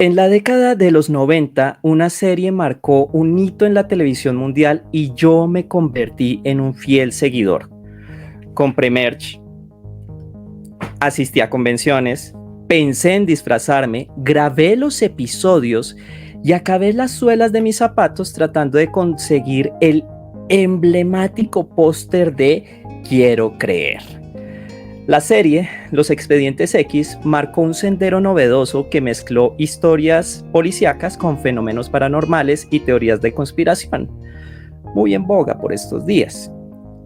En la década de los 90, una serie marcó un hito en la televisión mundial y yo me convertí en un fiel seguidor. Compré merch, asistí a convenciones, pensé en disfrazarme, grabé los episodios y acabé las suelas de mis zapatos tratando de conseguir el emblemático póster de Quiero creer. La serie, Los Expedientes X, marcó un sendero novedoso que mezcló historias policíacas con fenómenos paranormales y teorías de conspiración, muy en boga por estos días.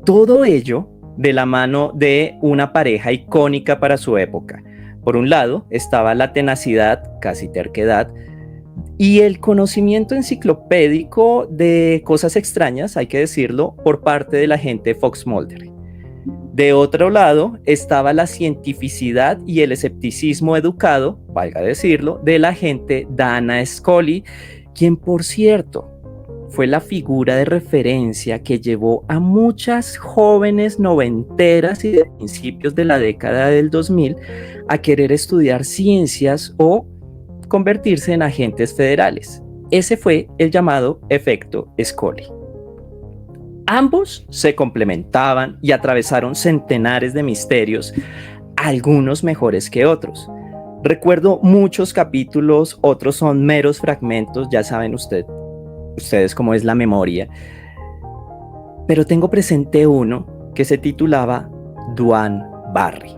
Todo ello de la mano de una pareja icónica para su época. Por un lado estaba la tenacidad, casi terquedad, y el conocimiento enciclopédico de cosas extrañas, hay que decirlo, por parte de la gente Fox Mulder. De otro lado estaba la cientificidad y el escepticismo educado, valga decirlo, de la gente Dana Scully, quien por cierto fue la figura de referencia que llevó a muchas jóvenes noventeras y de principios de la década del 2000 a querer estudiar ciencias o convertirse en agentes federales. Ese fue el llamado efecto Scully. Ambos se complementaban y atravesaron centenares de misterios, algunos mejores que otros. Recuerdo muchos capítulos, otros son meros fragmentos, ya saben ustedes cómo es la memoria, pero tengo presente uno que se titulaba Duane Barry.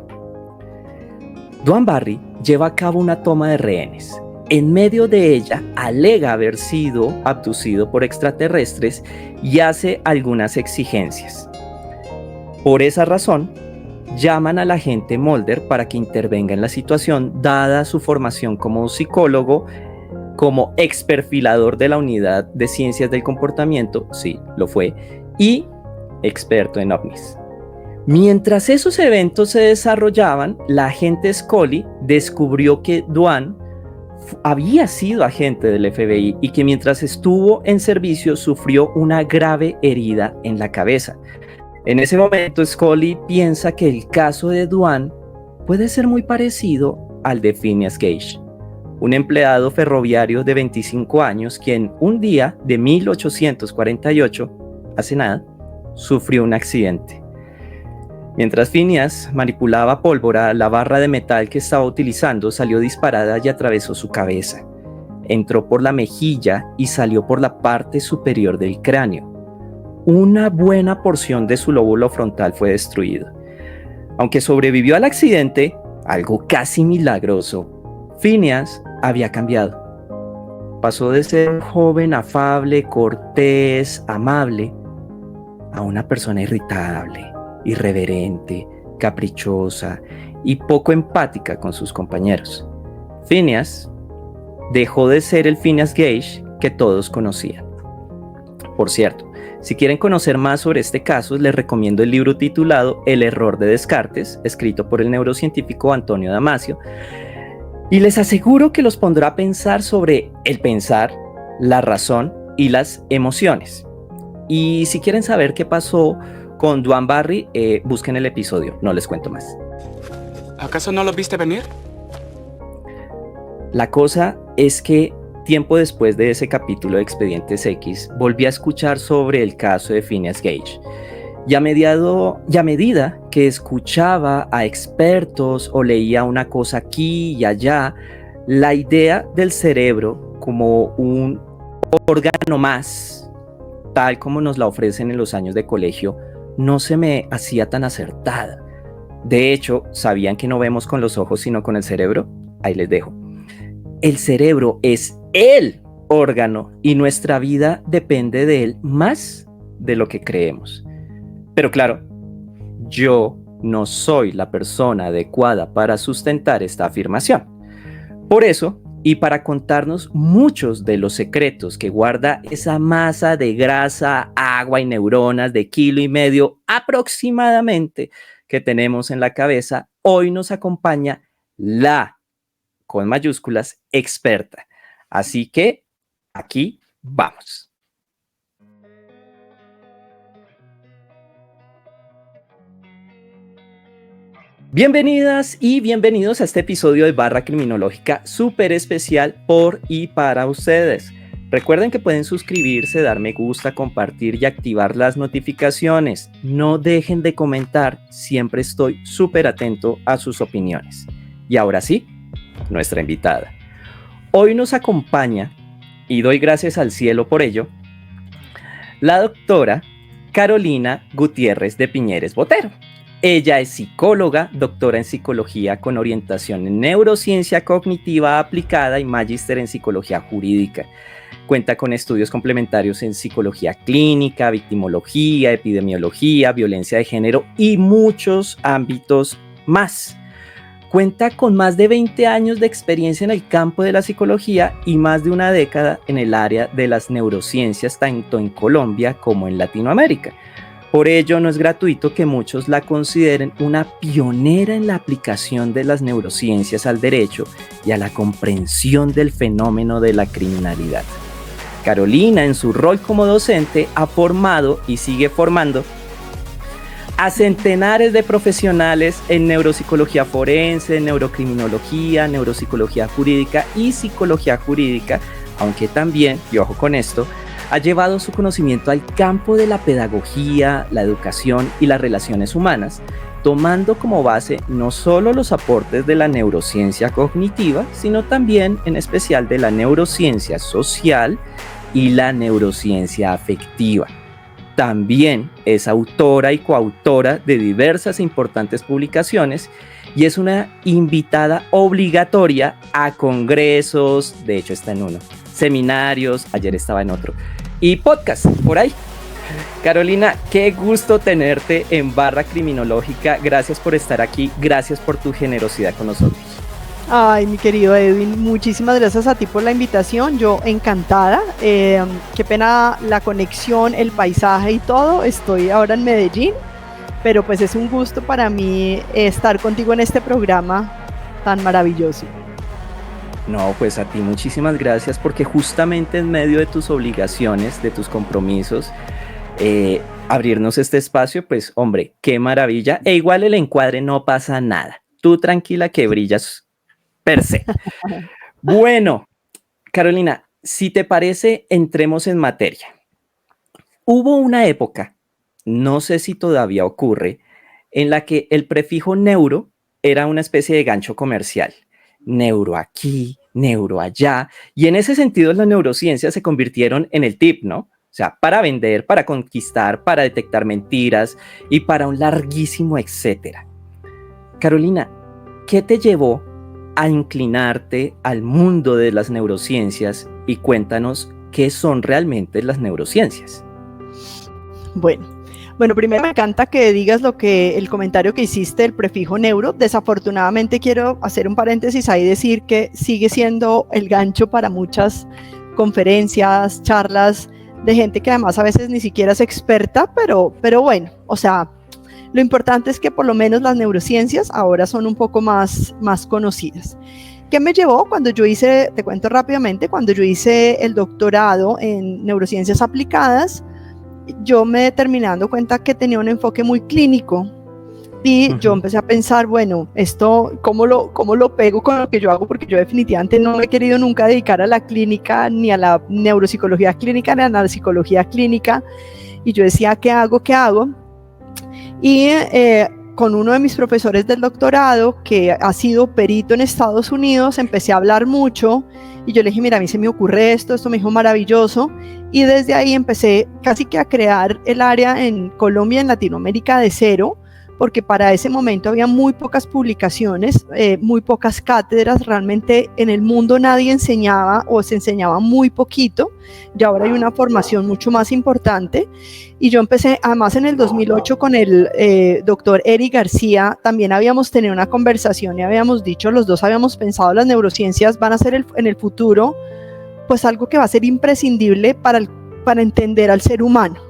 Duane Barry lleva a cabo una toma de rehenes. En medio de ella alega haber sido abducido por extraterrestres y hace algunas exigencias. Por esa razón, llaman al agente Mulder para que intervenga en la situación, dada su formación como psicólogo, como experfilador de la unidad de ciencias del comportamiento, sí, lo fue, y experto en ovnis. Mientras esos eventos se desarrollaban, la agente Scully descubrió que Duane había sido agente del FBI y que mientras estuvo en servicio sufrió una grave herida en la cabeza. En ese momento, Scully piensa que el caso de Duane puede ser muy parecido al de Phineas Gage, un empleado ferroviario de 25 años quien un día de 1848, hace nada, sufrió un accidente. Mientras Phineas manipulaba pólvora, la barra de metal que estaba utilizando salió disparada y atravesó su cabeza. Entró por la mejilla y salió por la parte superior del cráneo. Una buena porción de su lóbulo frontal fue destruido. Aunque sobrevivió al accidente, algo casi milagroso, Phineas había cambiado. Pasó de ser un joven afable, cortés, amable, a una persona irritable, irreverente, caprichosa y poco empática con sus compañeros. Phineas dejó de ser el Phineas Gage que todos conocían. Por cierto, si quieren conocer más sobre este caso, les recomiendo el libro titulado El error de Descartes, escrito por el neurocientífico Antonio Damasio, y les aseguro que los pondrá a pensar sobre el pensar, la razón y las emociones. Y si quieren saber qué pasó con Duane Barry, busquen el episodio, no les cuento más. ¿Acaso no lo viste venir? La cosa es que tiempo después de ese capítulo de Expedientes X, volví a escuchar sobre el caso de Phineas Gage. Y a medida que escuchaba a expertos o leía una cosa aquí y allá, la idea del cerebro como un órgano más, tal como nos la ofrecen en los años de colegio, no se me hacía tan acertada. De hecho, ¿sabían que no vemos con los ojos sino con el cerebro? Ahí les dejo. El cerebro es el órgano y nuestra vida depende de él más de lo que creemos. Pero claro, yo no soy la persona adecuada para sustentar esta afirmación. Por eso, y para contarnos muchos de los secretos que guarda esa masa de grasa, agua y neuronas de 1,5 kg aproximadamente que tenemos en la cabeza, hoy nos acompaña la, con mayúsculas, experta. Así que aquí vamos. Bienvenidas y bienvenidos a este episodio de Barra Criminológica súper especial por y para ustedes. Recuerden que pueden suscribirse, dar me gusta, compartir y activar las notificaciones. No dejen de comentar, siempre estoy súper atento a sus opiniones. Y ahora sí, nuestra invitada. Hoy nos acompaña, y doy gracias al cielo por ello, la doctora Carolina Gutiérrez de Piñeres Botero. Ella es psicóloga, doctora en psicología con orientación en neurociencia cognitiva aplicada y magíster en psicología jurídica. Cuenta con estudios complementarios en psicología clínica, victimología, epidemiología, violencia de género y muchos ámbitos más. Cuenta con más de 20 años de experiencia en el campo de la psicología y más de una década en el área de las neurociencias, tanto en Colombia como en Latinoamérica. Por ello, no es gratuito que muchos la consideren una pionera en la aplicación de las neurociencias al derecho y a la comprensión del fenómeno de la criminalidad. Carolina, en su rol como docente, ha formado y sigue formando a centenares de profesionales en neuropsicología forense, neurocriminología, neuropsicología jurídica y psicología jurídica, aunque también, y ojo con esto, ha llevado su conocimiento al campo de la pedagogía, la educación y las relaciones humanas, tomando como base no solo los aportes de la neurociencia cognitiva, sino también en especial de la neurociencia social y la neurociencia afectiva. También es autora y coautora de diversas e importantes publicaciones y es una invitada obligatoria a congresos, de hecho está en uno, seminarios, ayer estaba en otro, y podcast por ahí. Carolina, qué gusto tenerte en Barra Criminológica. Gracias por estar aquí, gracias por tu generosidad con nosotros. Ay, mi querido Edwin, muchísimas gracias a ti por la invitación. Yo encantada. Qué pena la conexión, el paisaje y todo. Estoy ahora en Medellín, pero pues es un gusto para mí estar contigo en este programa tan maravilloso. No, pues a ti muchísimas gracias, porque justamente en medio de tus obligaciones, de tus compromisos, abrirnos este espacio, pues hombre, qué maravilla. E igual el encuadre no pasa nada. Tú tranquila que brillas per se. Bueno, Carolina, si te parece, entremos en materia. Hubo una época, no sé si todavía ocurre, en la que el prefijo neuro era una especie de gancho comercial. Neuro aquí, neuro allá, y en ese sentido las neurociencias se convirtieron en el tip, ¿no? O sea, para vender, para conquistar, para detectar mentiras y para un larguísimo etcétera. Carolina, ¿qué te llevó a inclinarte al mundo de las neurociencias? Y cuéntanos qué son realmente las neurociencias. Bueno, primero me encanta que digas el comentario que hiciste del prefijo neuro. Desafortunadamente quiero hacer un paréntesis ahí y decir que sigue siendo el gancho para muchas conferencias, charlas de gente que además a veces ni siquiera es experta, pero bueno, o sea, lo importante es que por lo menos las neurociencias ahora son un poco más conocidas. ¿Qué me llevó cuando yo hice, te cuento rápidamente, cuando yo hice el doctorado en neurociencias aplicadas? Yo me terminé dando cuenta que tenía un enfoque muy clínico y yo empecé a pensar, bueno, esto, ¿cómo lo pego con lo que yo hago? Porque yo definitivamente no me he querido nunca dedicar a la clínica, ni a la neuropsicología clínica, ni a la psicología clínica. Y yo decía, ¿qué hago? Y con uno de mis profesores del doctorado, que ha sido perito en Estados Unidos, empecé a hablar mucho y yo le dije, mira, a mí se me ocurre esto me dijo maravilloso, y desde ahí empecé casi que a crear el área en Colombia, en Latinoamérica de cero, porque para ese momento había muy pocas publicaciones, muy pocas cátedras, realmente en el mundo nadie enseñaba o se enseñaba muy poquito, y ahora hay una formación mucho más importante. Y yo empecé, además en el 2008 con el doctor Eric García, también habíamos tenido una conversación y habíamos dicho, los dos habíamos pensado, las neurociencias van a ser en el futuro pues algo que va a ser imprescindible para entender al ser humano.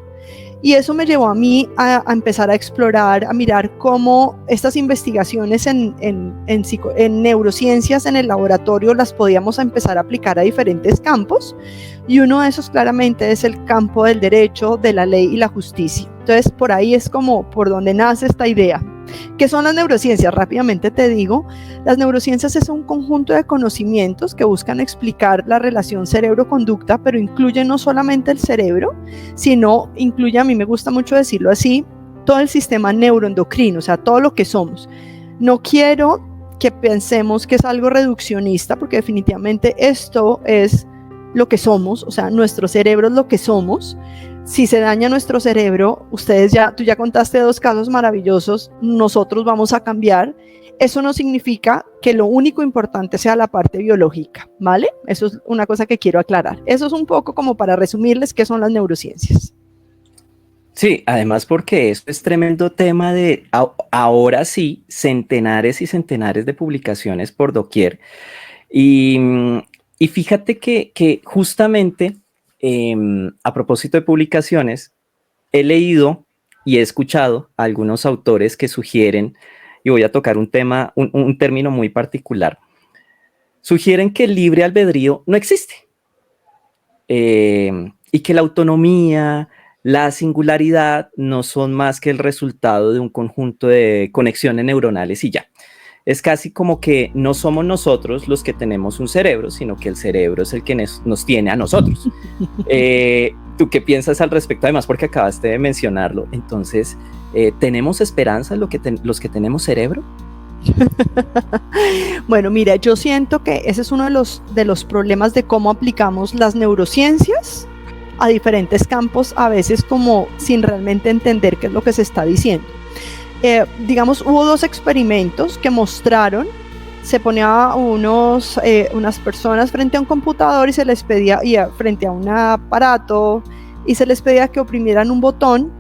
Y eso me llevó a mí a empezar a explorar, a mirar cómo estas investigaciones en neurociencias en el laboratorio las podíamos empezar a aplicar a diferentes campos, y uno de esos claramente es el campo del derecho, de la ley y la justicia. Entonces, por ahí es como por donde nace esta idea. ¿Qué son las neurociencias? Rápidamente te digo, las neurociencias es un conjunto de conocimientos que buscan explicar la relación cerebro-conducta, pero incluye no solamente el cerebro, sino incluye, a mí me gusta mucho decirlo así, todo el sistema neuroendocrino, o sea, todo lo que somos. No quiero que pensemos que es algo reduccionista, porque definitivamente esto es lo que somos, o sea, nuestro cerebro es lo que somos. Si se daña nuestro cerebro, tú ya contaste 2 casos maravillosos, nosotros vamos a cambiar. Eso no significa que lo único importante sea la parte biológica, ¿vale? Eso es una cosa que quiero aclarar. Eso es un poco como para resumirles qué son las neurociencias. Sí, además porque eso es tremendo tema de ahora sí, centenares y centenares de publicaciones por doquier. Y fíjate que justamente a propósito de publicaciones, he leído y he escuchado a algunos autores que sugieren, y voy a tocar un término muy particular, sugieren que el libre albedrío no existe y que la autonomía, la singularidad no son más que el resultado de un conjunto de conexiones neuronales y ya. Es casi como que no somos nosotros los que tenemos un cerebro, sino que el cerebro es el que nos tiene a nosotros. ¿Tú qué piensas al respecto? Además, porque acabaste de mencionarlo. Entonces, ¿tenemos esperanza los que tenemos cerebro? Bueno, mira, yo siento que ese es uno de los problemas de cómo aplicamos las neurociencias a diferentes campos, a veces como sin realmente entender qué es lo que se está diciendo. Digamos, hubo 2 experimentos que mostraron, se ponía unas personas frente a un computador y se les pedía, frente a un aparato, y se les pedía que oprimieran un botón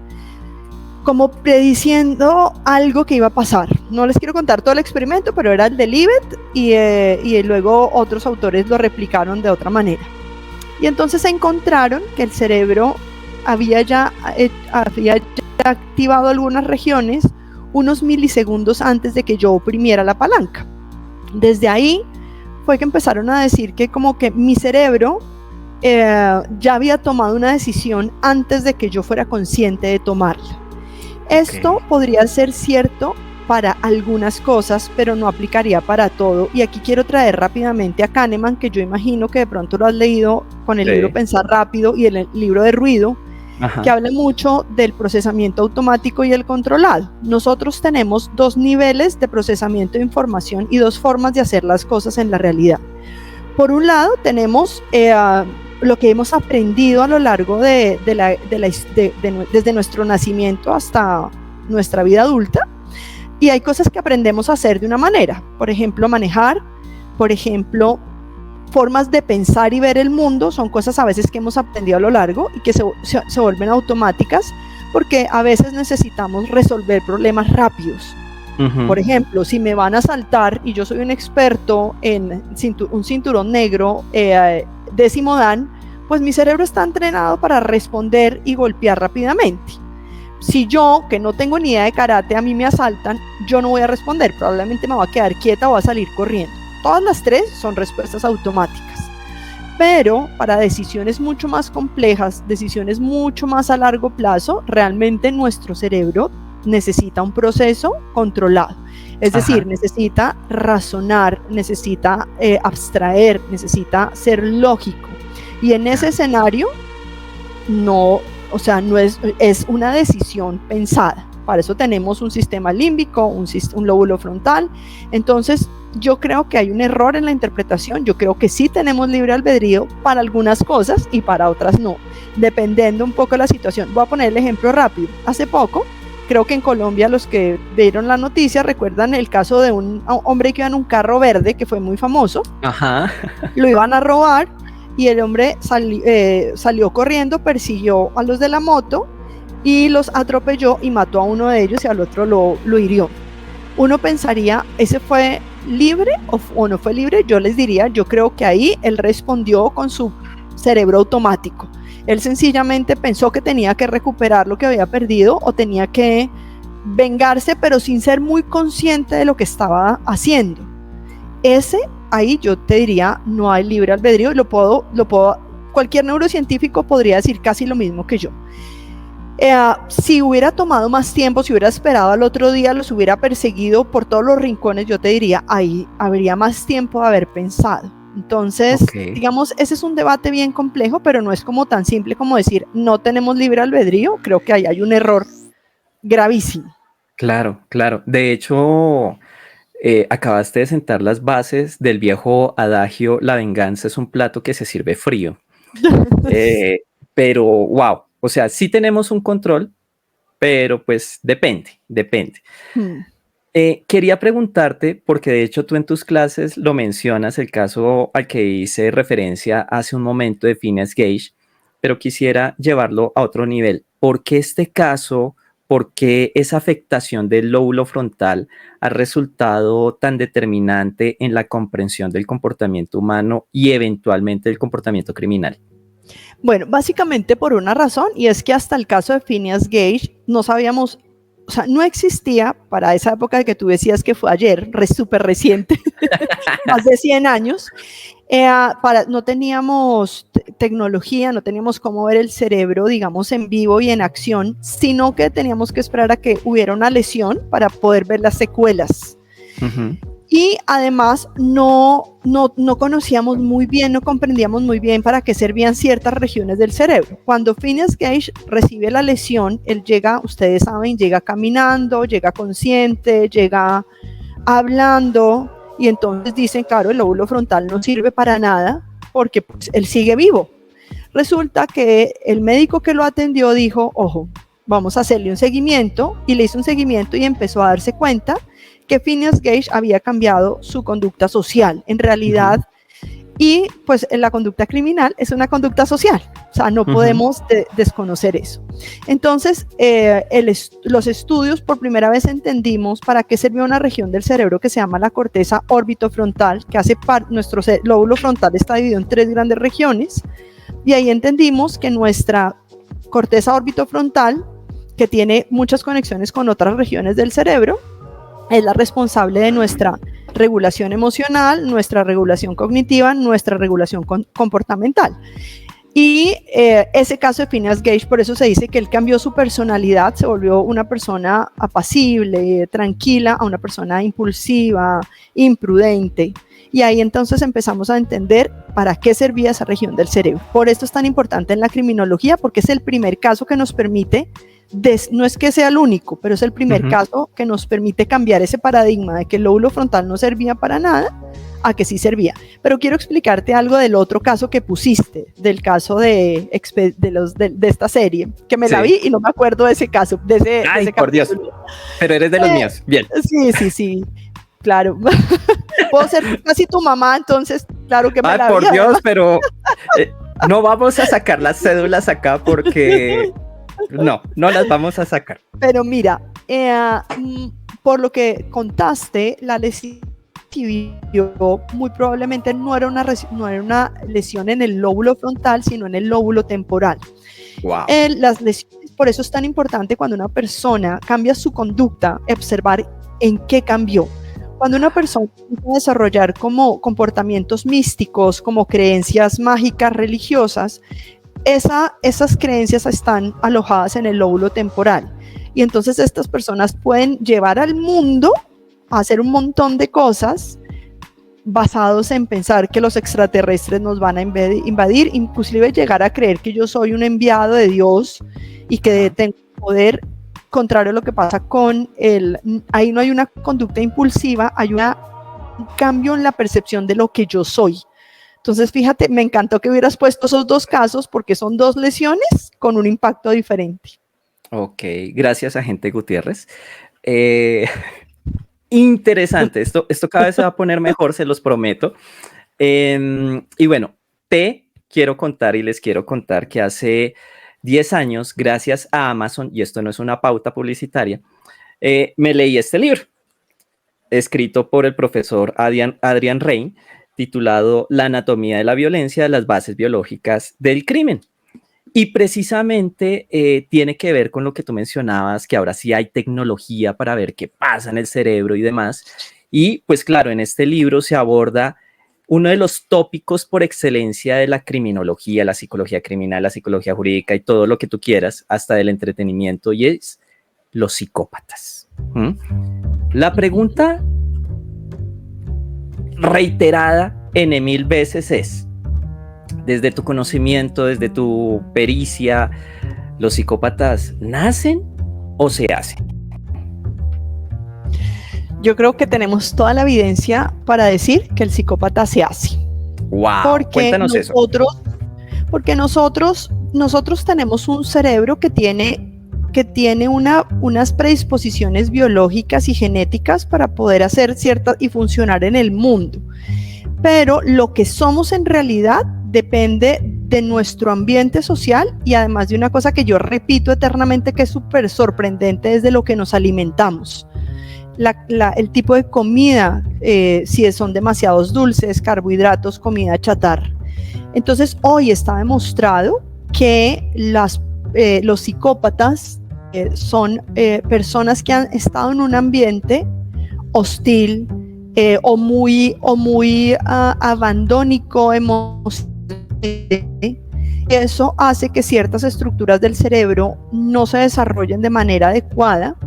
como prediciendo algo que iba a pasar. No les quiero contar todo el experimento, pero era el de Libet y luego otros autores lo replicaron de otra manera. Y entonces se encontraron que el cerebro había ya activado algunas regiones unos milisegundos antes de que yo oprimiera la palanca. Desde ahí fue que empezaron a decir que como que mi cerebro ya había tomado una decisión antes de que yo fuera consciente de tomarla. Esto podría ser cierto para algunas cosas, pero no aplicaría para todo. Y aquí quiero traer rápidamente a Kahneman, que yo imagino que de pronto lo has leído con el libro Pensar Rápido y el libro de Ruido, que habla mucho del procesamiento automático y el controlado. Nosotros tenemos 2 niveles de procesamiento de información y 2 formas de hacer las cosas en la realidad. Por un lado, tenemos lo que hemos aprendido a lo largo desde nuestro nacimiento hasta nuestra vida adulta, y hay cosas que aprendemos a hacer de una manera, por ejemplo, manejar, por ejemplo, formas de pensar y ver el mundo, son cosas a veces que hemos aprendido a lo largo y que se vuelven automáticas, porque a veces necesitamos resolver problemas rápidos. Por ejemplo, si me van a asaltar y yo soy un experto en un cinturón negro, 10º dan, pues mi cerebro está entrenado para responder y golpear rápidamente. Si yo, que no tengo ni idea de karate, a mí me asaltan, yo no voy a responder, probablemente me voy a quedar quieta o voy a salir corriendo. Todas las 3 son respuestas automáticas. Pero para decisiones mucho más complejas, decisiones mucho más a largo plazo, realmente nuestro cerebro necesita un proceso controlado. Es decir, necesita razonar, necesita abstraer, necesita ser lógico. Y en ese escenario, no es una decisión pensada. Para eso tenemos un sistema límbico, un lóbulo frontal. Entonces, yo creo que hay un error en la interpretación. Yo creo que sí tenemos libre albedrío para algunas cosas y para otras no, dependiendo un poco de la situación. Voy a poner el ejemplo rápido. Hace poco, creo que en Colombia, los que vieron la noticia recuerdan el caso de un hombre que iba en un carro verde que fue muy famoso. Lo iban a robar y el hombre salió corriendo, persiguió a los de la moto y los atropelló y mató a uno de ellos y al otro lo hirió. Uno pensaría, ¿ese fue libre o no fue libre? Yo les diría, yo creo que ahí él respondió con su cerebro automático. Él sencillamente pensó que tenía que recuperar lo que había perdido o tenía que vengarse, pero sin ser muy consciente de lo que estaba haciendo. Ahí yo te diría, no hay libre albedrío. Cualquier neurocientífico podría decir casi lo mismo que yo. Si hubiera tomado más tiempo, si hubiera esperado al otro día, los hubiera perseguido por todos los rincones, yo te diría, ahí habría más tiempo de haber pensado. Entonces, digamos, ese es un debate bien complejo, pero no es como tan simple como decir, no tenemos libre albedrío. Creo que ahí hay un error gravísimo. Claro, claro. De hecho, acabaste de sentar las bases del viejo adagio, la venganza es un plato que se sirve frío. Pero, wow, o sea, sí tenemos un control, pero pues depende. Quería preguntarte, porque de hecho tú en tus clases lo mencionas, el caso al que hice referencia hace un momento de Phineas Gage, pero quisiera llevarlo a otro nivel. ¿Por qué este caso, por qué esa afectación del lóbulo frontal ha resultado tan determinante en la comprensión del comportamiento humano y eventualmente del comportamiento criminal? Bueno, básicamente por una razón, y es que hasta el caso de Phineas Gage no sabíamos, o sea, no existía para esa época que tú decías que fue ayer, súper reciente, más de 100 años, no teníamos tecnología, no teníamos cómo ver el cerebro, digamos, en vivo y en acción, sino que teníamos que esperar a que hubiera una lesión para poder ver las secuelas. Y además no conocíamos muy bien, no comprendíamos muy bien para qué servían ciertas regiones del cerebro. Cuando Phineas Gage recibe la lesión, él llega, ustedes saben, llega caminando, llega consciente, llega hablando, y entonces dicen, claro, el lóbulo frontal no sirve para nada porque pues, él sigue vivo. Resulta que el médico que lo atendió dijo, ojo, vamos a hacerle un seguimiento, y le hizo un seguimiento y empezó a darse cuenta que Phineas Gage había cambiado su conducta social, en realidad, y pues la conducta criminal es una conducta social, o sea, no podemos desconocer eso. Entonces, los estudios, por primera vez entendimos para qué servía una región del cerebro que se llama la corteza orbitofrontal, que hace nuestro lóbulo frontal está dividido en 3 grandes regiones, y ahí entendimos que nuestra corteza orbitofrontal, que tiene muchas conexiones con otras regiones del cerebro, es la responsable de nuestra regulación emocional, nuestra regulación cognitiva, nuestra regulación comportamental. Y ese caso de Phineas Gage, por eso se dice que él cambió su personalidad, se volvió una persona apacible, tranquila, a una persona impulsiva, imprudente. Y ahí entonces empezamos a entender para qué servía esa región del cerebro. Por esto es tan importante en la criminología, porque es el primer caso que nos permite, no es que sea el único, pero es el primer caso que nos permite cambiar ese paradigma de que el lóbulo frontal no servía para nada a que sí servía. Pero quiero explicarte algo del otro caso que pusiste, del caso de esta serie, que me la vi y no me acuerdo de ese caso. Ay, por Dios, pero eres de los míos, bien. Sí, claro. Puedo ser casi tu mamá, entonces, claro que me la vi. Por Dios, pero no vamos a sacar las cédulas acá porque... No las vamos a sacar. Pero mira, por lo que contaste, la lesión muy probablemente no era una lesión en el lóbulo frontal, sino en el lóbulo temporal. Wow. Las lesiones, por eso es tan importante cuando una persona cambia su conducta, observar en qué cambió. Cuando una persona empieza a desarrollar como comportamientos místicos, como creencias mágicas religiosas, esas creencias están alojadas en el lóbulo temporal, y entonces estas personas pueden llevar al mundo a hacer un montón de cosas basados en pensar que los extraterrestres nos van a invadir, inclusive llegar a creer que yo soy un enviado de Dios y que tengo poder, contrario a lo que pasa con ahí no hay una conducta impulsiva, hay un cambio en la percepción de lo que yo soy. Entonces, fíjate, me encantó que hubieras puesto esos 2 casos porque son 2 lesiones con un impacto diferente. Ok, gracias, agente Gutiérrez. Interesante, esto cada vez se va a poner mejor, se los prometo. Y bueno, les quiero contar que hace 10 años, gracias a Amazon, y esto no es una pauta publicitaria, me leí este libro, escrito por el profesor Adrian Rain, titulado La anatomía de la violencia, las bases biológicas del crimen. Y precisamente tiene que ver con lo que tú mencionabas, que ahora sí hay tecnología para ver qué pasa en el cerebro y demás. Y pues claro, en este libro se aborda uno de los tópicos por excelencia de la criminología, la psicología criminal, la psicología jurídica y todo lo que tú quieras, hasta del entretenimiento, y es los psicópatas. La pregunta reiterada N mil veces es, desde tu conocimiento, desde tu pericia, ¿los psicópatas nacen o se hacen? Yo creo que tenemos toda la evidencia para decir que el psicópata se hace. Wow, cuéntanos eso. Porque nosotros tenemos un cerebro que tiene unas predisposiciones biológicas y genéticas para poder hacer ciertas y funcionar en el mundo. Pero lo que somos en realidad depende de nuestro ambiente social y además de una cosa que yo repito eternamente que es súper sorprendente, es de lo que nos alimentamos. El tipo de comida, si son demasiados dulces, carbohidratos, comida chatarra. Entonces hoy está demostrado que los psicópatas son personas que han estado en un ambiente hostil o muy abandónico emocionalmente. Eso hace que ciertas estructuras del cerebro no se desarrollen de manera adecuada.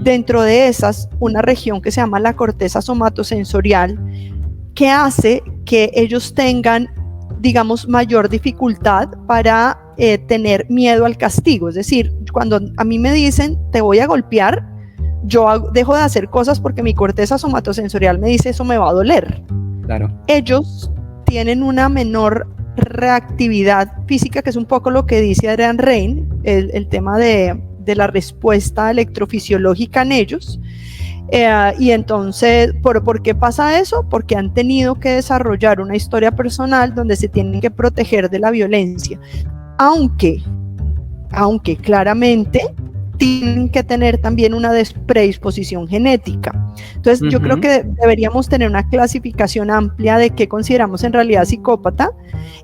Dentro de esas, una región que se llama la corteza somatosensorial, que hace que ellos tengan, digamos, mayor dificultad para tener miedo al castigo. Es decir, cuando a mí me dicen, te voy a golpear, yo dejo de hacer cosas porque mi corteza somatosensorial me dice, eso me va a doler. Claro. Ellos tienen una menor reactividad física, que es un poco lo que dice Adrian Raine, el tema de la respuesta electrofisiológica en ellos. Y entonces, ¿por qué pasa eso? Porque han tenido que desarrollar una historia personal donde se tienen que proteger de la violencia, aunque claramente tienen que tener también una predisposición genética. Entonces, yo creo que deberíamos tener una clasificación amplia de qué consideramos en realidad psicópata,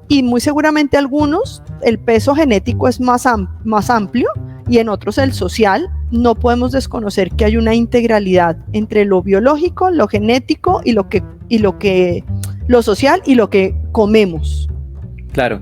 y muy seguramente algunos, el peso genético es más amplio, y en otros el social. No podemos desconocer que hay una integralidad entre lo biológico, lo genético y lo social y lo que comemos. Claro.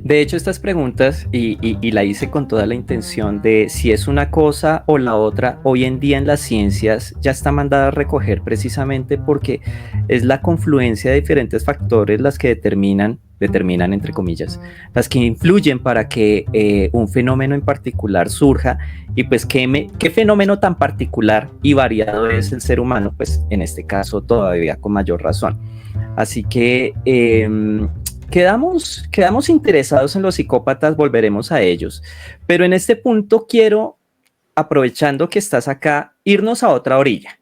De hecho, estas preguntas, y la hice con toda la intención de si es una cosa o la otra, hoy en día en las ciencias ya está mandada a recoger, precisamente porque es la confluencia de diferentes factores las que determinan entre comillas, las que influyen para que un fenómeno en particular surja. Y pues qué fenómeno tan particular y variado es el ser humano, pues en este caso todavía con mayor razón. Así que quedamos interesados en los psicópatas, volveremos a ellos, pero en este punto quiero, aprovechando que estás acá, irnos a otra orilla.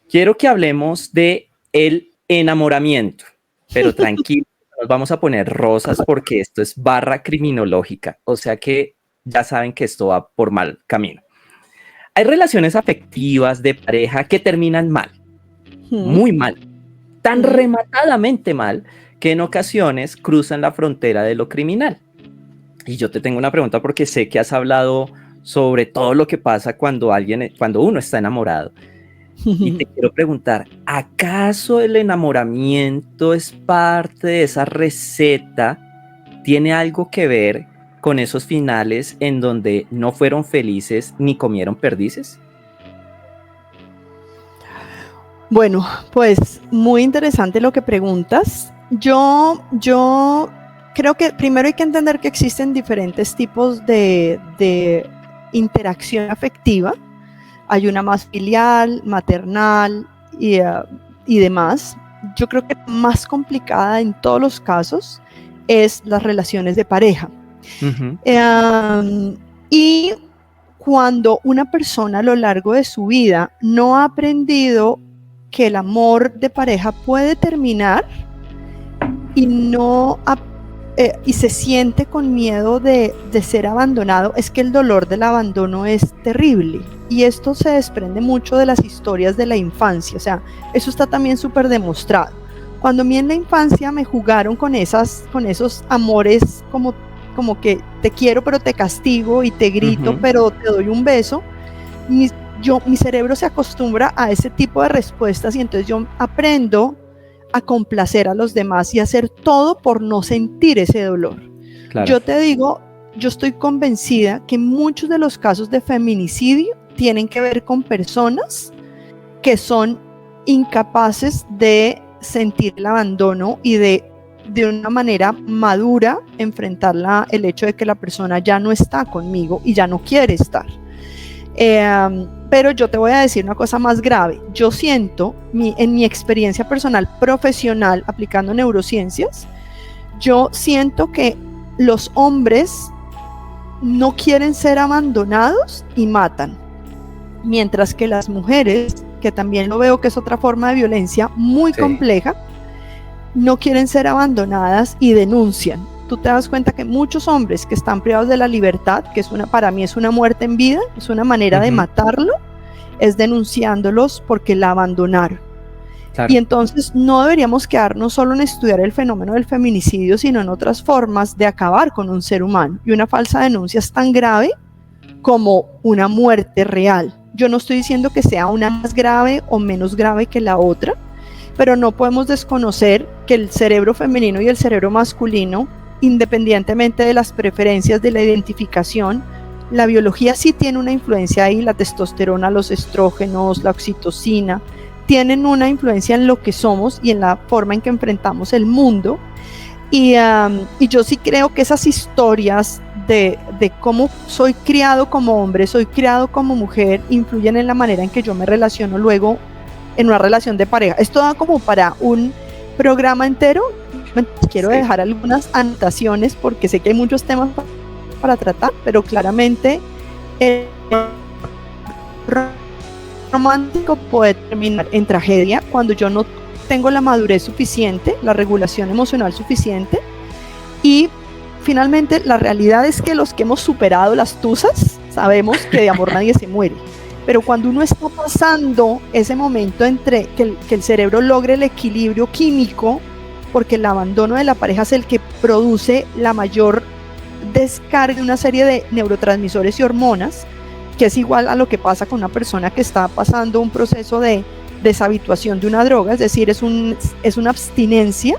Quiero que hablemos de el enamoramiento, pero tranquilo, nos vamos a poner rosas porque esto es barra criminológica, o sea que ya saben que esto va por mal camino. Hay relaciones afectivas de pareja que terminan mal, muy mal, tan rematadamente mal, que en ocasiones cruzan la frontera de lo criminal. Y yo te tengo una pregunta porque sé que has hablado sobre todo lo que pasa cuando uno está enamorado. Y te quiero preguntar, ¿acaso el enamoramiento es parte de esa receta? ¿Tiene algo que ver con esos finales en donde no fueron felices ni comieron perdices? Bueno, pues muy interesante lo que preguntas. Yo creo que primero hay que entender que existen diferentes tipos de interacción afectiva. Hay una más filial, maternal y demás. Yo creo que más complicada en todos los casos es las relaciones de pareja. Y cuando una persona a lo largo de su vida no ha aprendido que el amor de pareja puede terminar y se siente con miedo de ser abandonado, es que el dolor del abandono es terrible. Y esto se desprende mucho de las historias de la infancia, o sea, eso está también súper demostrado. Cuando a mí en la infancia me jugaron con esos amores como que te quiero pero te castigo y te grito pero te doy un beso, mi cerebro se acostumbra a ese tipo de respuestas y entonces yo aprendo a complacer a los demás y hacer todo por no sentir ese dolor. Claro. Yo te digo, yo estoy convencida que muchos de los casos de feminicidio tienen que ver con personas que son incapaces de sentir el abandono y de una manera madura enfrentar el hecho de que la persona ya no está conmigo y ya no quiere estar. Pero yo te voy a decir una cosa más grave. Yo siento, en mi experiencia personal profesional aplicando neurociencias, yo siento que los hombres no quieren ser abandonados y matan, mientras que las mujeres, que también lo veo que es otra forma de violencia muy compleja, no quieren ser abandonadas y denuncian. Tú te das cuenta que muchos hombres que están privados de la libertad, que para mí es una muerte en vida, es una manera de matarlo, es denunciándolos porque la abandonaron. Claro. Y entonces no deberíamos quedarnos solo en estudiar el fenómeno del feminicidio, sino en otras formas de acabar con un ser humano. Y una falsa denuncia es tan grave como una muerte real. Yo no estoy diciendo que sea una más grave o menos grave que la otra, pero no podemos desconocer que el cerebro femenino y el cerebro masculino, independientemente de las preferencias de la identificación, la biología sí tiene una influencia ahí, la testosterona, los estrógenos, la oxitocina, tienen una influencia en lo que somos y en la forma en que enfrentamos el mundo. Y yo sí creo que esas historias de cómo soy criado como hombre, soy criado como mujer, influyen en la manera en que yo me relaciono luego en una relación de pareja. Esto da como para un programa entero. Quiero dejar algunas anotaciones porque sé que hay muchos temas para tratar, pero claramente el romántico puede terminar en tragedia cuando yo no tengo la madurez suficiente, la regulación emocional suficiente. Y finalmente la realidad es que los que hemos superado las tusas sabemos que de amor nadie se muere. Pero cuando uno está pasando ese momento entre que el cerebro logre el equilibrio químico, porque el abandono de la pareja es el que produce la mayor descarga de una serie de neurotransmisores y hormonas, que es igual a lo que pasa con una persona que está pasando un proceso de deshabituación de una droga, es decir, es una abstinencia.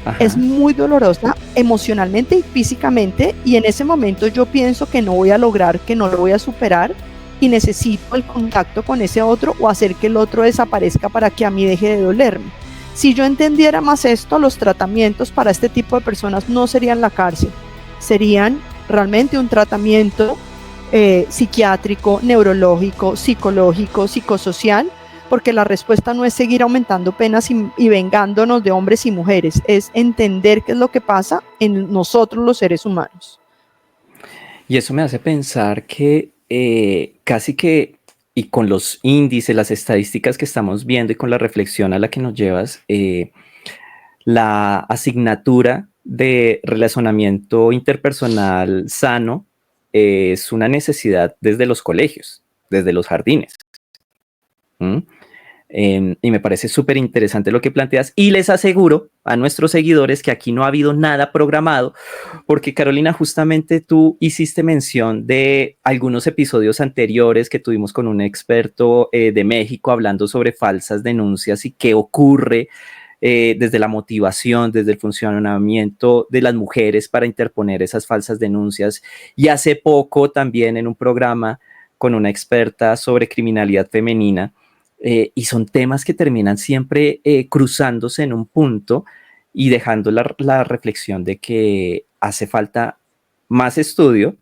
Ajá. Es muy dolorosa emocionalmente y físicamente, y en ese momento yo pienso que no voy a lograr, que no lo voy a superar, y necesito el contacto con ese otro o hacer que el otro desaparezca para que a mí deje de dolerme. Si yo entendiera más esto, los tratamientos para este tipo de personas no serían la cárcel, serían realmente un tratamiento psiquiátrico, neurológico, psicológico, psicosocial, porque la respuesta no es seguir aumentando penas y vengándonos de hombres y mujeres, es entender qué es lo que pasa en nosotros los seres humanos. Y eso me hace pensar que casi que, y con los índices, las estadísticas que estamos viendo y con la reflexión a la que nos llevas, la asignatura de relacionamiento interpersonal sano es una necesidad desde los colegios, desde los jardines. Y me parece súper interesante lo que planteas, y les aseguro a nuestros seguidores que aquí no ha habido nada programado, porque Carolina, justamente tú hiciste mención de algunos episodios anteriores que tuvimos con un experto de México hablando sobre falsas denuncias y qué ocurre desde la motivación, desde el funcionamiento de las mujeres para interponer esas falsas denuncias, y hace poco también en un programa con una experta sobre criminalidad femenina. Y son temas que terminan siempre cruzándose en un punto y dejando la reflexión de que hace falta más estudio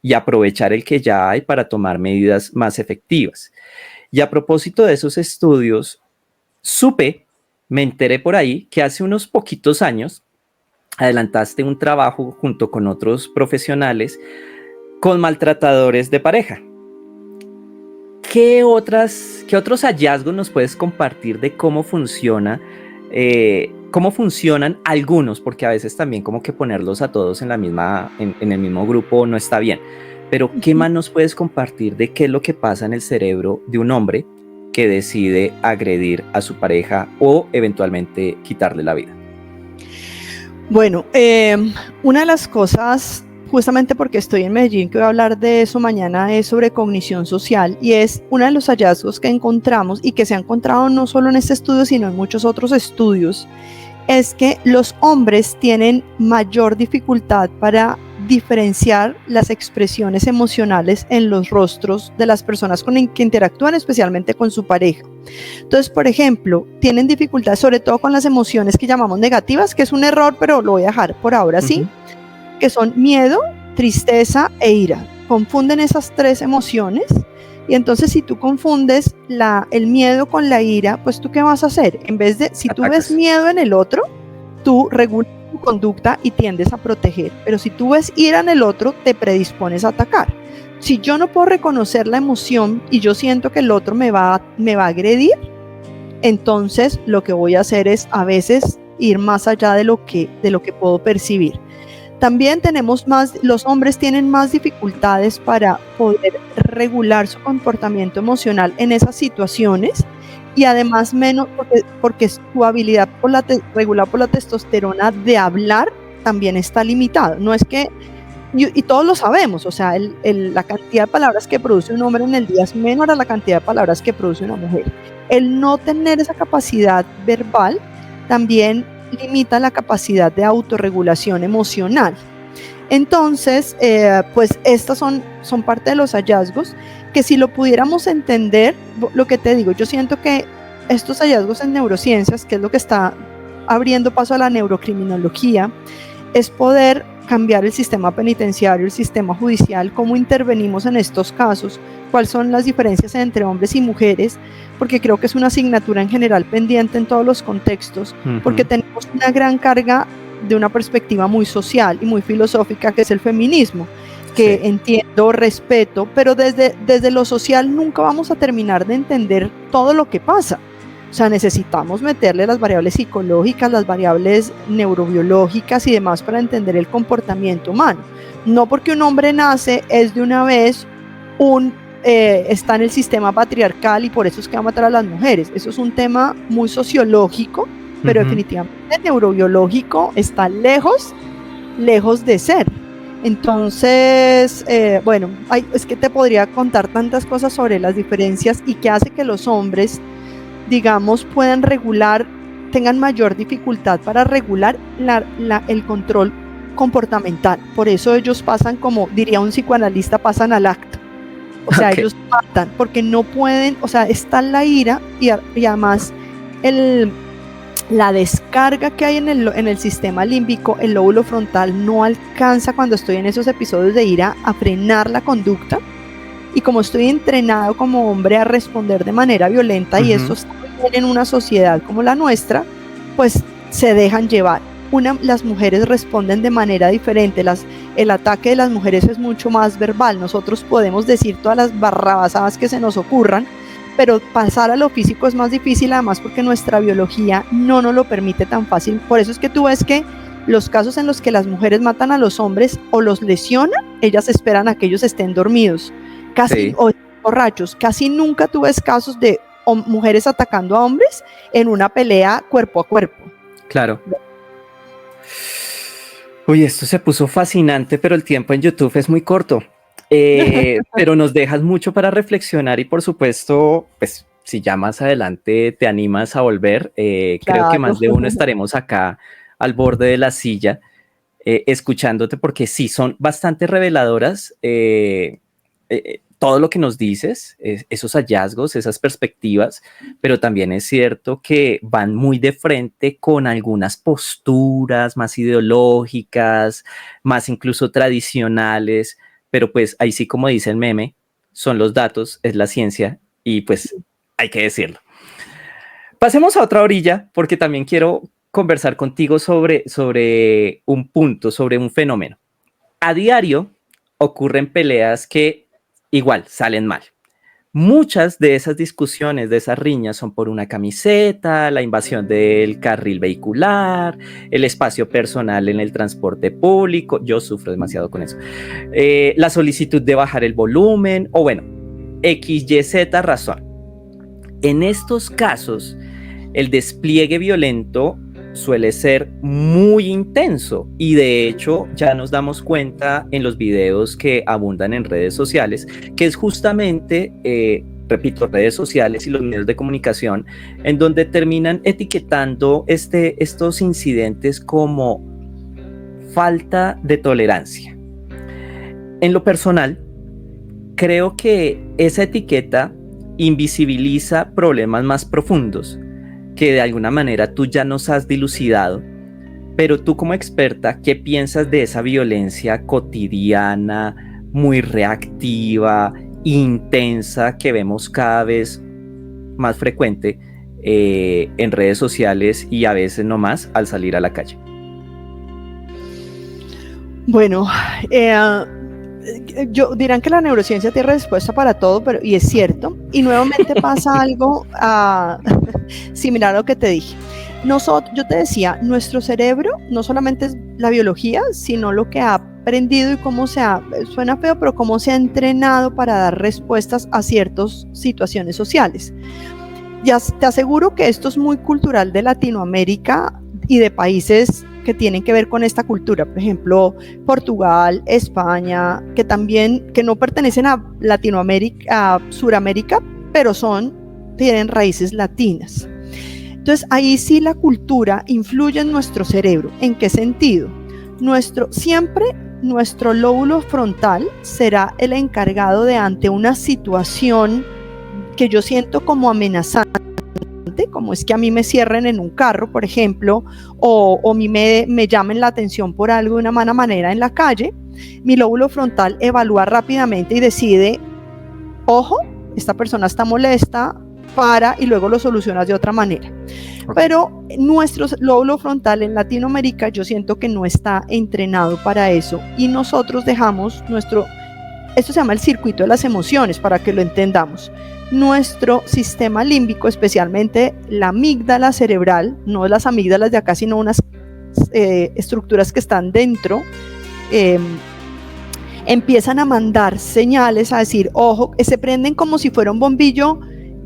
y aprovechar el que ya hay para tomar medidas más efectivas. Y a propósito de esos estudios, me enteré por ahí que hace unos poquitos años adelantaste un trabajo junto con otros profesionales con maltratadores de pareja. ¿Qué otros hallazgos nos puedes compartir de cómo funcionan algunos? Porque a veces también como que ponerlos a todos en el mismo grupo no está bien. Pero ¿qué más nos puedes compartir de qué es lo que pasa en el cerebro de un hombre que decide agredir a su pareja o eventualmente quitarle la vida? Bueno, una de las cosas justamente porque estoy en Medellín, que voy a hablar de eso mañana, es sobre cognición social, y es uno de los hallazgos que encontramos y que se ha encontrado no solo en este estudio, sino en muchos otros estudios, es que los hombres tienen mayor dificultad para diferenciar las expresiones emocionales en los rostros de las personas con que interactúan, especialmente con su pareja. Entonces, por ejemplo, tienen dificultad sobre todo con las emociones que llamamos negativas, que es un error, pero lo voy a dejar por ahora, ¿sí? Que son miedo, tristeza e ira. Confunden esas tres emociones. Y entonces si tú confundes el miedo con la ira, pues ¿tú qué vas a hacer? En vez de, si tú ves miedo en el otro, tú regulas tu conducta y tiendes a proteger. Pero si tú ves ira en el otro, te predispones a atacar. Si yo no puedo reconocer la emoción y yo siento que el otro me va a agredir, entonces lo que voy a hacer es a veces ir más allá de lo que puedo percibir. También los hombres tienen más dificultades para poder regular su comportamiento emocional en esas situaciones, y además menos porque su habilidad regulada por la testosterona de hablar también está limitada. No es que, y todos lo sabemos, o sea, la cantidad de palabras que produce un hombre en el día es menor a la cantidad de palabras que produce una mujer. El no tener esa capacidad verbal también limita la capacidad de autorregulación emocional. Entonces, pues estas son parte de los hallazgos que si lo pudiéramos entender, lo que te digo, yo siento que estos hallazgos en neurociencias, que es lo que está abriendo paso a la neurocriminología, es poder cambiar el sistema penitenciario, el sistema judicial, cómo intervenimos en estos casos, cuáles son las diferencias entre hombres y mujeres, porque creo que es una asignatura en general pendiente en todos los contextos, porque tenemos una gran carga de una perspectiva muy social y muy filosófica, que es el feminismo, que entiendo, respeto, pero desde lo social nunca vamos a terminar de entender todo lo que pasa. O sea, necesitamos meterle las variables psicológicas, las variables neurobiológicas y demás para entender el comportamiento humano. No porque un hombre nace es de una vez está en el sistema patriarcal y por eso es que va a matar a las mujeres. Eso es un tema muy sociológico, pero definitivamente neurobiológico está lejos de ser. Entonces, bueno, es que te podría contar tantas cosas sobre las diferencias y qué hace que los hombres, digamos, tengan mayor dificultad para regular el control comportamental. Por eso ellos pasan, como diría un psicoanalista, pasan al acto. O sea, ellos matan porque no pueden, o sea, está la ira y además la descarga que hay en el sistema límbico, el lóbulo frontal no alcanza cuando estoy en esos episodios de ira a frenar la conducta, y como estoy entrenado como hombre a responder de manera violenta, y eso está bien en una sociedad como la nuestra, pues se dejan llevar. Las mujeres responden de manera diferente, el ataque de las mujeres es mucho más verbal, nosotros podemos decir todas las barrabasadas que se nos ocurran, pero pasar a lo físico es más difícil, además porque nuestra biología no nos lo permite tan fácil. Por eso es que tú ves que los casos en los que las mujeres matan a los hombres o los lesionan, ellas esperan a que ellos estén dormidos, o borrachos. Casi nunca tú ves casos de mujeres atacando a hombres en una pelea cuerpo a cuerpo. Claro. Uy, esto se puso fascinante, pero el tiempo en YouTube es muy corto. Pero nos dejas mucho para reflexionar y por supuesto, pues si ya más adelante te animas a volver, creo que más de uno estaremos acá al borde de la silla escuchándote, porque sí, son bastante reveladoras todo lo que nos dices, esos hallazgos, esas perspectivas, pero también es cierto que van muy de frente con algunas posturas más ideológicas, más incluso tradicionales. Pero pues ahí sí, como dice el meme, son los datos, es la ciencia y pues hay que decirlo. Pasemos a otra orilla, porque también quiero conversar contigo sobre un punto, sobre un fenómeno. A diario ocurren peleas que igual salen mal. Muchas de esas discusiones, de esas riñas, son por una camiseta, la invasión del carril vehicular, el espacio personal en el transporte público. Yo sufro demasiado con eso. La solicitud de bajar el volumen, o bueno, XYZ razón. En estos casos, el despliegue violento suele ser muy intenso y de hecho ya nos damos cuenta en los videos que abundan en redes sociales que es justamente, repito, redes sociales y los medios de comunicación en donde terminan etiquetando estos incidentes como falta de tolerancia. En lo personal, creo que esa etiqueta invisibiliza problemas más profundos que de alguna manera tú ya nos has dilucidado, pero tú como experta, ¿qué piensas de esa violencia cotidiana, muy reactiva, intensa que vemos cada vez más frecuente en redes sociales y a veces no más al salir a la calle? Bueno, dirán que la neurociencia tiene respuesta para todo, y es cierto. Y nuevamente pasa algo similar a lo que te dije. Yo te decía, nuestro cerebro no solamente es la biología, sino lo que ha aprendido y suena feo, pero cómo se ha entrenado para dar respuestas a ciertas situaciones sociales. Ya te aseguro que esto es muy cultural de Latinoamérica y de países que tienen que ver con esta cultura, por ejemplo, Portugal, España, que no pertenecen a Latinoamérica, a Suramérica, pero tienen raíces latinas. Entonces, ahí sí la cultura influye en nuestro cerebro. ¿En qué sentido? Siempre nuestro lóbulo frontal será el encargado de, ante una situación que yo siento como amenazante, como es que a mí me cierren en un carro, por ejemplo, o a mí me llamen la atención por algo de una mala manera en la calle, mi lóbulo frontal evalúa rápidamente y decide, ojo, esta persona está molesta, y luego lo solucionas de otra manera. Okay. Pero nuestro lóbulo frontal en Latinoamérica yo siento que no está entrenado para eso y nosotros dejamos esto se llama el circuito de las emociones, para que lo entendamos. Nuestro sistema límbico, especialmente la amígdala cerebral, no las amígdalas de acá, sino unas estructuras que están dentro, empiezan a mandar señales, a decir, ojo, se prenden como si fuera un bombillo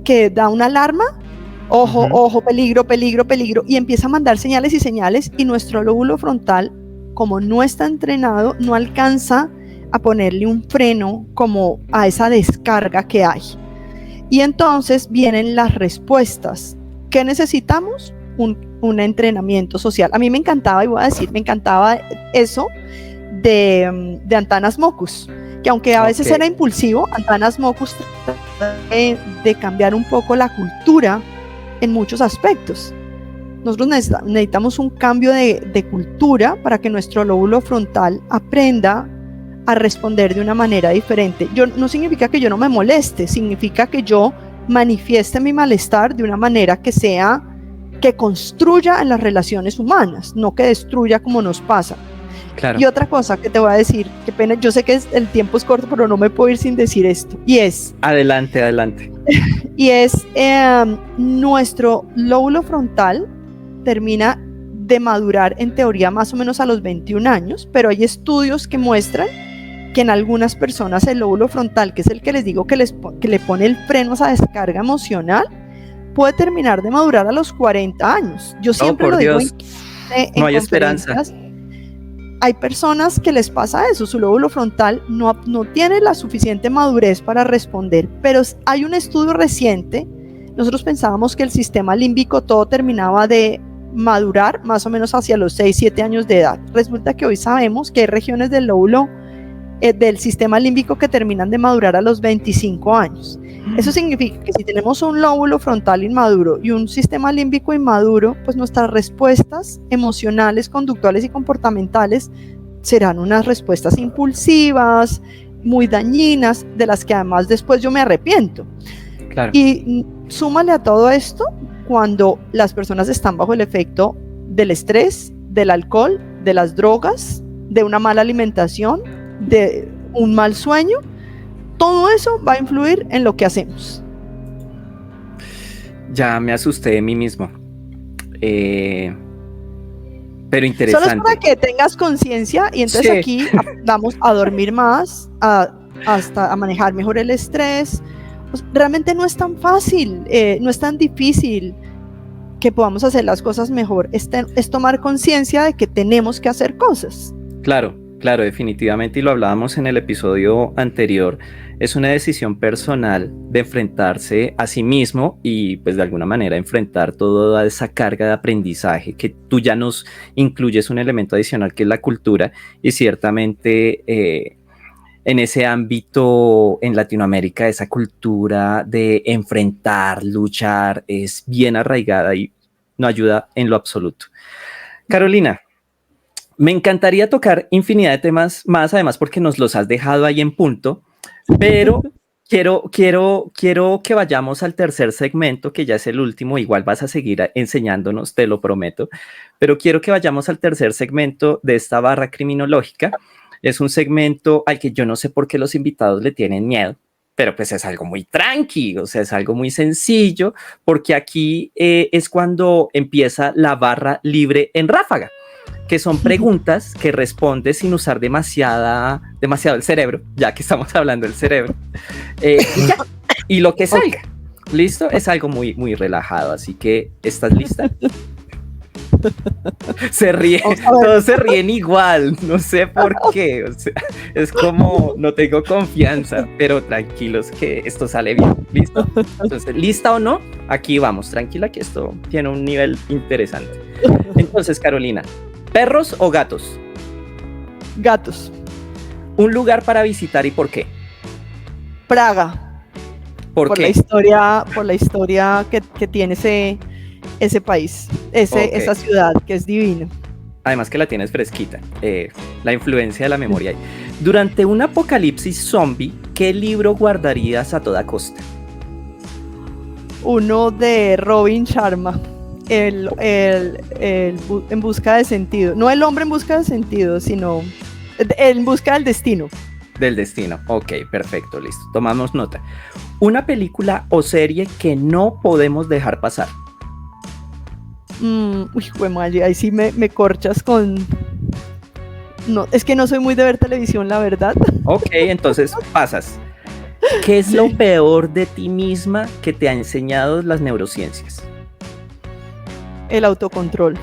que da una alarma, ojo, ojo, peligro, peligro, peligro, y empieza a mandar señales y nuestro lóbulo frontal, como no está entrenado, no alcanza a ponerle un freno como a esa descarga que hay. Y entonces vienen las respuestas. ¿Qué necesitamos? Un entrenamiento social. A mí me encantaba, me encantaba eso de Antanas Mockus, que aunque a veces era impulsivo, Antanas Mockus de cambiar un poco la cultura en muchos aspectos. Nosotros necesitamos un cambio de cultura para que nuestro lóbulo frontal aprenda a responder de una manera diferente. No significa que yo no me moleste, significa que yo manifieste mi malestar de una manera que construya en las relaciones humanas, no que destruya como nos pasa. Claro. Y otra cosa que te voy a decir, qué pena, yo sé que el tiempo es corto, pero no me puedo ir sin decir esto, y es... Adelante. Y es, nuestro lóbulo frontal termina de madurar en teoría más o menos a los 21 años, pero hay estudios que muestran que en algunas personas el lóbulo frontal, que es el que les digo que le pone el freno a esa descarga emocional, puede terminar de madurar a los 40 años. Yo siempre lo digo en no hay esperanza. Hay personas que les pasa eso, su lóbulo frontal no tiene la suficiente madurez para responder, pero hay un estudio reciente, nosotros pensábamos que el sistema límbico todo terminaba de madurar más o menos hacia los 6-7 años de edad. Resulta que hoy sabemos que hay regiones del lóbulo del sistema límbico que terminan de madurar a los 25 años. Eso significa que si tenemos un lóbulo frontal inmaduro y un sistema límbico inmaduro, pues nuestras respuestas emocionales, conductuales y comportamentales serán unas respuestas impulsivas, muy dañinas, de las que además después yo me arrepiento. Claro. Y súmale a todo esto cuando las personas están bajo el efecto del estrés, del alcohol, de las drogas, de una mala alimentación, de un mal sueño, todo eso va a influir en lo que hacemos. Ya me asusté de mí mismo. Pero interesante. Solo es para que tengas conciencia y entonces sí. Aquí vamos a dormir más, hasta a manejar mejor el estrés. Pues realmente no es tan fácil, no es tan difícil. que podamos hacer las cosas mejor, es tomar conciencia de que tenemos que hacer cosas. Claro, claro, definitivamente, y lo hablábamos en el episodio anterior, es una decisión personal de enfrentarse a sí mismo y pues de alguna manera enfrentar toda esa carga de aprendizaje que tú ya nos incluyes un elemento adicional que es la cultura, y ciertamente en ese ámbito en Latinoamérica esa cultura de enfrentar, luchar es bien arraigada y no ayuda en lo absoluto. Carolina, me encantaría tocar infinidad de temas más, además porque nos los has dejado ahí en punto, pero quiero que vayamos al tercer segmento, que ya es el último. Igual vas a seguir enseñándonos, te lo prometo, pero quiero que vayamos al tercer segmento de esta barra criminológica. Es un segmento al que yo no sé por qué los invitados le tienen miedo, pero pues es algo muy tranqui, o sea, es algo muy sencillo, porque aquí es cuando empieza la barra libre en ráfaga, que son preguntas que respondes sin usar demasiado el cerebro, ya que estamos hablando del cerebro, y lo que salga. ¿Listo? Es algo muy, muy relajado, así que, ¿estás lista? Se ríen, todos se ríen igual, no sé por qué, o sea, es como no tengo confianza, pero tranquilos que esto sale bien. ¿Listo? Entonces, ¿lista o no? Aquí vamos, tranquila que esto tiene un nivel interesante. Entonces, Carolina, ¿perros o gatos? Gatos. ¿Un lugar para visitar y por qué? Praga. ¿Por qué? Por la historia que tiene ese país, esa ciudad que es divina. Además que la tienes fresquita, la influencia de la memoria. Durante un apocalipsis zombie, ¿qué libro guardarías a toda costa? Uno de Robin Sharma, el En busca de sentido. No El hombre en busca de sentido, sino En busca del destino. Del destino, ok, perfecto, listo. Tomamos nota. Una película o serie que no podemos dejar pasar. Madre, ahí sí me corchas con... No, es que no soy muy de ver televisión, la verdad. Ok, entonces pasas. ¿Qué es lo peor de ti misma que te ha enseñado las neurociencias? El autocontrol.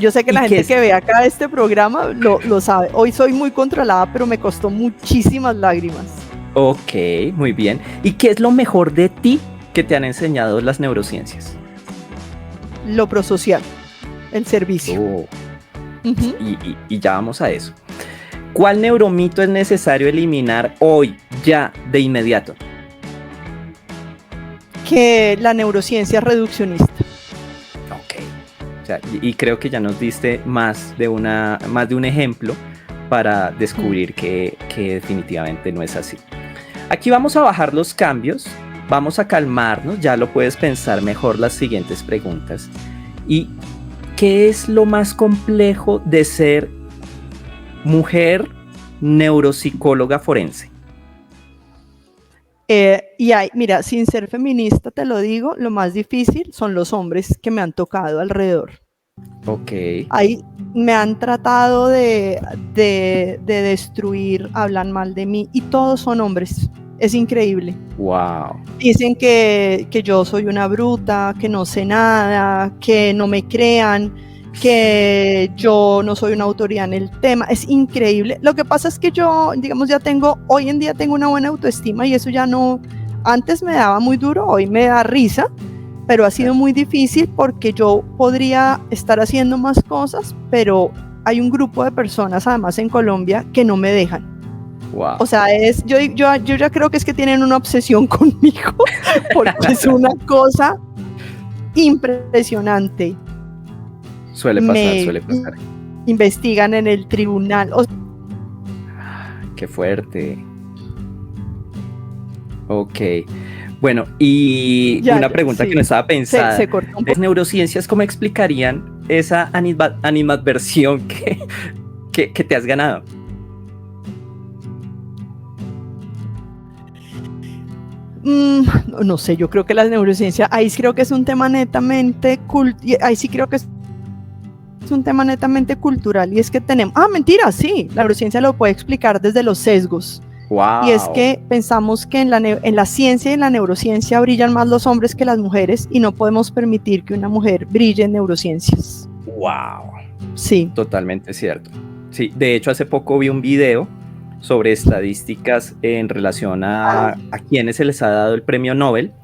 Yo sé que la gente que ve acá este programa lo sabe. Hoy soy muy controlada, pero me costó muchísimas lágrimas. Ok, muy bien. ¿Y qué es lo mejor de ti que te han enseñado las neurociencias? Lo prosocial, el servicio. Y ya vamos a eso. ¿Cuál neuromito es necesario eliminar hoy, ya, de inmediato? Que la neurociencia es reduccionista. Ok. O sea, y creo que ya nos diste más de un ejemplo para descubrir que definitivamente no es así. Aquí vamos a bajar los cambios. Vamos a calmarnos, ya lo puedes pensar mejor las siguientes preguntas. ¿Y qué es lo más complejo de ser mujer neuropsicóloga forense? Mira, sin ser feminista te lo digo, lo más difícil son los hombres que me han tocado alrededor. Ok. Ahí me han tratado de destruir, hablan mal de mí y todos son hombres. Es increíble. Wow. Dicen que yo soy una bruta, que no sé nada, que no me crean, que yo no soy una autoridad en el tema. Es increíble. Lo que pasa es que yo, digamos, hoy en día tengo una buena autoestima y eso ya no, antes me daba muy duro, hoy me da risa, pero ha sido muy difícil porque yo podría estar haciendo más cosas, pero hay un grupo de personas, además en Colombia, que no me dejan. Wow. O sea, yo ya creo que es que tienen una obsesión conmigo porque es una cosa impresionante. Suele pasar. Investigan en el tribunal. Qué fuerte. Ok. Bueno, y una pregunta que no estaba pensada. Se cortó un poco. ¿Las neurociencias cómo explicarían esa animadversión que te has ganado? No sé, yo creo que la neurociencia, ahí sí creo que es un tema netamente un tema netamente cultural, y es que tenemos, mentira, sí, la neurociencia lo puede explicar desde los sesgos Y es Wow. que pensamos que en la ciencia y en la neurociencia brillan más los hombres que las mujeres y no podemos permitir que una mujer brille en neurociencias. Wow. Sí. Totalmente cierto. Sí, de hecho hace poco vi un video sobre estadísticas en relación a quienes se les ha dado el premio Nobel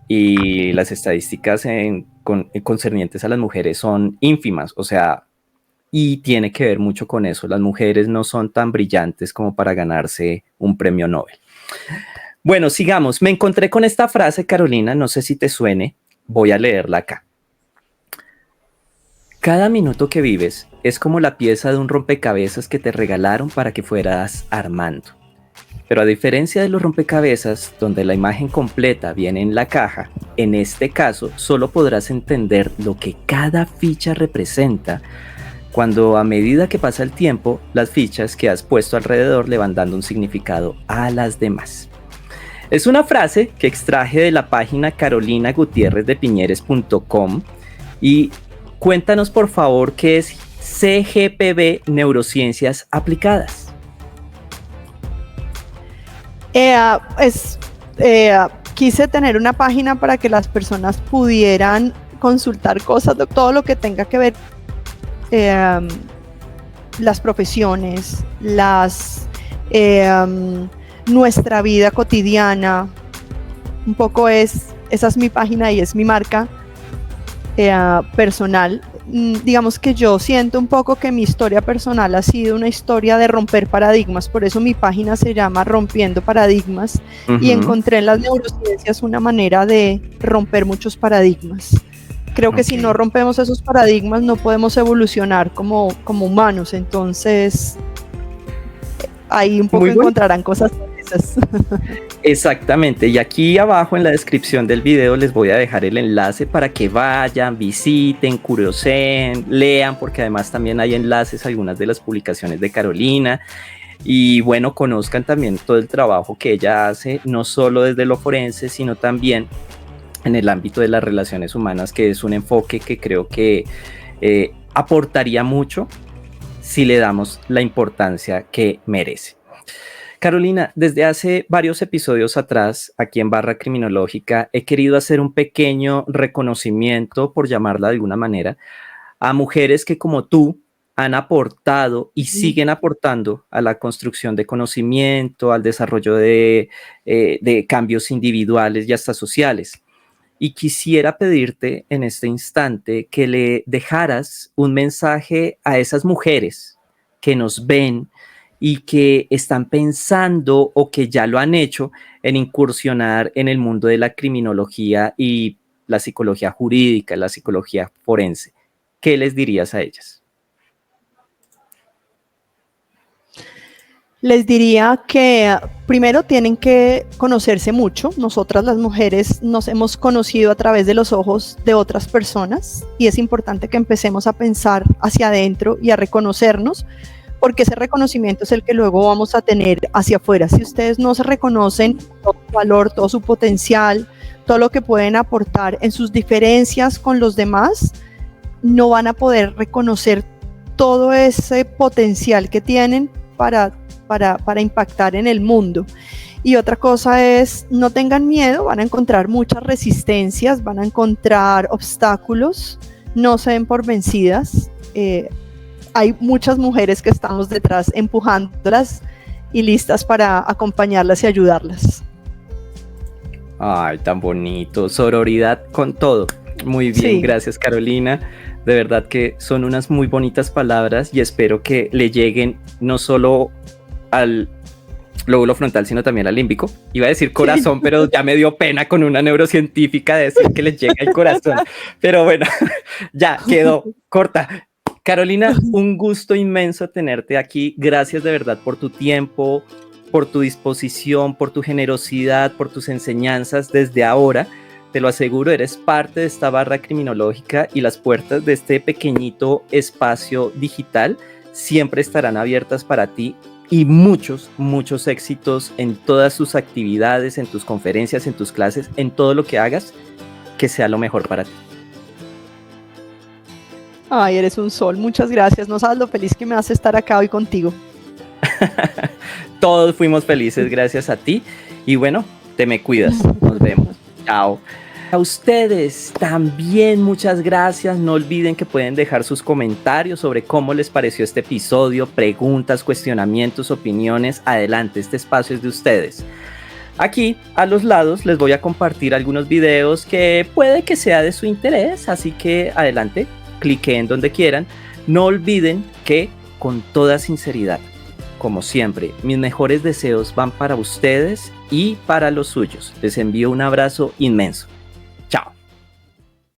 y las estadísticas concernientes a las mujeres son ínfimas, o sea, y tiene que ver mucho con eso. Las mujeres no son tan brillantes como para ganarse un premio Nobel. Bueno, sigamos. Me encontré con esta frase, Carolina, no sé si te suene, voy a leerla acá. Cada minuto que vives es como la pieza de un rompecabezas que te regalaron para que fueras armando. Pero a diferencia de los rompecabezas, donde la imagen completa viene en la caja, en este caso solo podrás entender lo que cada ficha representa cuando a medida que pasa el tiempo, las fichas que has puesto alrededor le van dando un significado a las demás. Es una frase que extraje de la página carolinagutierrezdepiñeres.com y cuéntanos por favor qué es CGPB Neurociencias Aplicadas. Quise tener una página para que las personas pudieran consultar cosas, todo lo que tenga que ver las profesiones, nuestra vida cotidiana. Un poco esa es mi página y es mi marca personal. Digamos que yo siento un poco que mi historia personal ha sido una historia de romper paradigmas, por eso mi página se llama Rompiendo Paradigmas. Y encontré en las neurociencias una manera de romper muchos paradigmas. Creo que si no rompemos esos paradigmas no podemos evolucionar como humanos, entonces ahí un poco encontrarán cosas esas. Exactamente, y aquí abajo en la descripción del video les voy a dejar el enlace para que vayan, visiten, curioseen, lean, porque además también hay enlaces a algunas de las publicaciones de Carolina. Y bueno, conozcan también todo el trabajo que ella hace, no solo desde lo forense, sino también en el ámbito de las relaciones humanas, que es un enfoque que creo que aportaría mucho si le damos la importancia que merece. Carolina, desde hace varios episodios atrás, aquí en Barra Criminológica, he querido hacer un pequeño reconocimiento, por llamarla de alguna manera, a mujeres que como tú han aportado y siguen aportando a la construcción de conocimiento, al desarrollo de cambios individuales y hasta sociales. Y quisiera pedirte en este instante que le dejaras un mensaje a esas mujeres que nos ven y que están pensando o que ya lo han hecho en incursionar en el mundo de la criminología y la psicología jurídica, la psicología forense. ¿Qué les dirías a ellas? Les diría que primero tienen que conocerse mucho. Nosotras las mujeres nos hemos conocido a través de los ojos de otras personas y es importante que empecemos a pensar hacia adentro y a reconocernos, porque ese reconocimiento es el que luego vamos a tener hacia afuera. Si ustedes no se reconocen todo su valor, todo su potencial, todo lo que pueden aportar en sus diferencias con los demás, no van a poder reconocer todo ese potencial que tienen para impactar en el mundo. Y otra cosa es, no tengan miedo, van a encontrar muchas resistencias, van a encontrar obstáculos, no se den por vencidas. Hay muchas mujeres que estamos detrás empujándolas y listas para acompañarlas y ayudarlas. Ay, tan bonito. Sororidad con todo. Muy bien, sí. Gracias, Carolina. De verdad que son unas muy bonitas palabras y espero que le lleguen no solo al lóbulo frontal, sino también al límbico. Iba a decir corazón, pero ya me dio pena con una neurocientífica decir que les llega el corazón. Pero bueno, ya quedó corta. Carolina, un gusto inmenso tenerte aquí. Gracias de verdad por tu tiempo, por tu disposición, por tu generosidad, por tus enseñanzas. Desde ahora, te lo aseguro, eres parte de esta barra criminológica y las puertas de este pequeñito espacio digital siempre estarán abiertas para ti y muchos, muchos éxitos en todas tus actividades, en tus conferencias, en tus clases, en todo lo que hagas, que sea lo mejor para ti. Ay, eres un sol, muchas gracias. No sabes lo feliz que me hace estar acá hoy contigo. Todos fuimos felices gracias a ti. Y bueno, te me cuidas. Nos vemos. Chao. A ustedes también muchas gracias. No olviden que pueden dejar sus comentarios sobre cómo les pareció este episodio, preguntas, cuestionamientos, opiniones. Adelante, este espacio es de ustedes. Aquí a los lados les voy a compartir algunos videos que puede que sea de su interés, así que adelante, cliquen donde quieran. No olviden que con toda sinceridad, como siempre, mis mejores deseos van para ustedes y para los suyos. Les envío un abrazo inmenso.